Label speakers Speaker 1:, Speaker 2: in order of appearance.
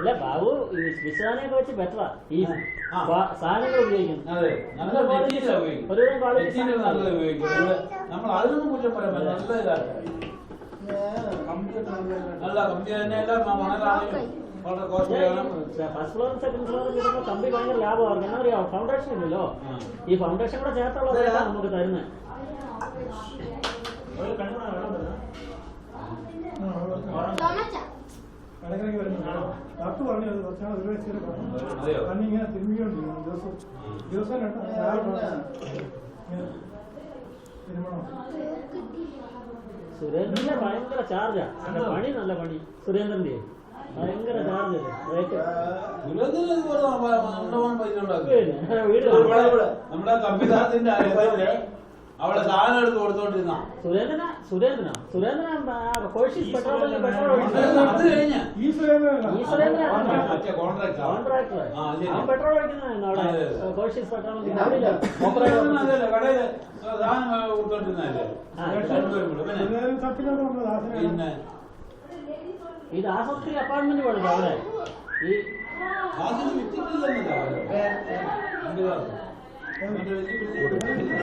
Speaker 1: ഇല്ല ബാബു വിശ്വാനെയൊക്കെ വെച്ച് ബെറ്ററാ ഈ സാധനങ്ങൾ ഉപയോഗിക്കുന്നത്. ഒരുവിധം ക്വാളിറ്റി
Speaker 2: നമ്മൾ അതിനൊന്നും കുറ്റം പറയാൻ നല്ല ഇതാണ്. നല്ല കമ്പി തന്നെ എല്ലാം വളരെ കോസ്റ്റ്ലിയാണ്.
Speaker 1: ഫസ്റ്റ് ഫ്ലോറും സെക്കൻഡ് ഫ്ലോറും കിട്ടുമ്പോൾ കമ്പി ഭയങ്കര ലാഭമായിരുന്നു. എന്നാ അറിയാം, ഫൗണ്ടേഷൻ ഇല്ലല്ലോ. ഈ ഫൗണ്ടേഷൻ കൂടെ ചേർത്തുള്ള റേറ്റാണ് നമുക്ക് തരുന്നത്.
Speaker 3: ഇടയ്ക്കിടയ്ക്ക് വരുന്നു. ഡോക്ടർ പറഞ്ഞു കുറച്ചാണ് ഒരു വയസ്സിൽ ഇങ്ങനെ തിരുമ്മിക്കൊണ്ടിരിക്കുന്നു. ദിവസം തിരുമണം.
Speaker 1: സുരേന്ദ്രന്റെ ഭയങ്കര ചാർജാ. പണി നല്ല പണി സുരേന്ദ്രന്റെ ഭയങ്കര ചാർജ് റേറ്റ്.
Speaker 2: നമ്മുടെ കമ്പിദാസിന്റെ അവിടെ സാധനം എടുത്ത് കൊടുത്തോണ്ടിരുന്ന
Speaker 1: സുരേന്ദ്രനാ കോഴ്സിൽ പെട്രോൾ പെട്രോൾ ഒഴിക്കുന്നതായിരുന്നു അവിടെ. കോഴ്സിൽ പെട്രോൾ
Speaker 2: കടയില് സാധനം കൊടുത്തോണ്ടിരുന്നല്ലേ. പിന്നെ
Speaker 1: ഇത് ആശുപത്രി അപ്പാർട്ട്മെന്റ് പോലല്ലോ അവിടെ. ഈ
Speaker 2: വിറ്റിട്ടില്ലെന്നല്ല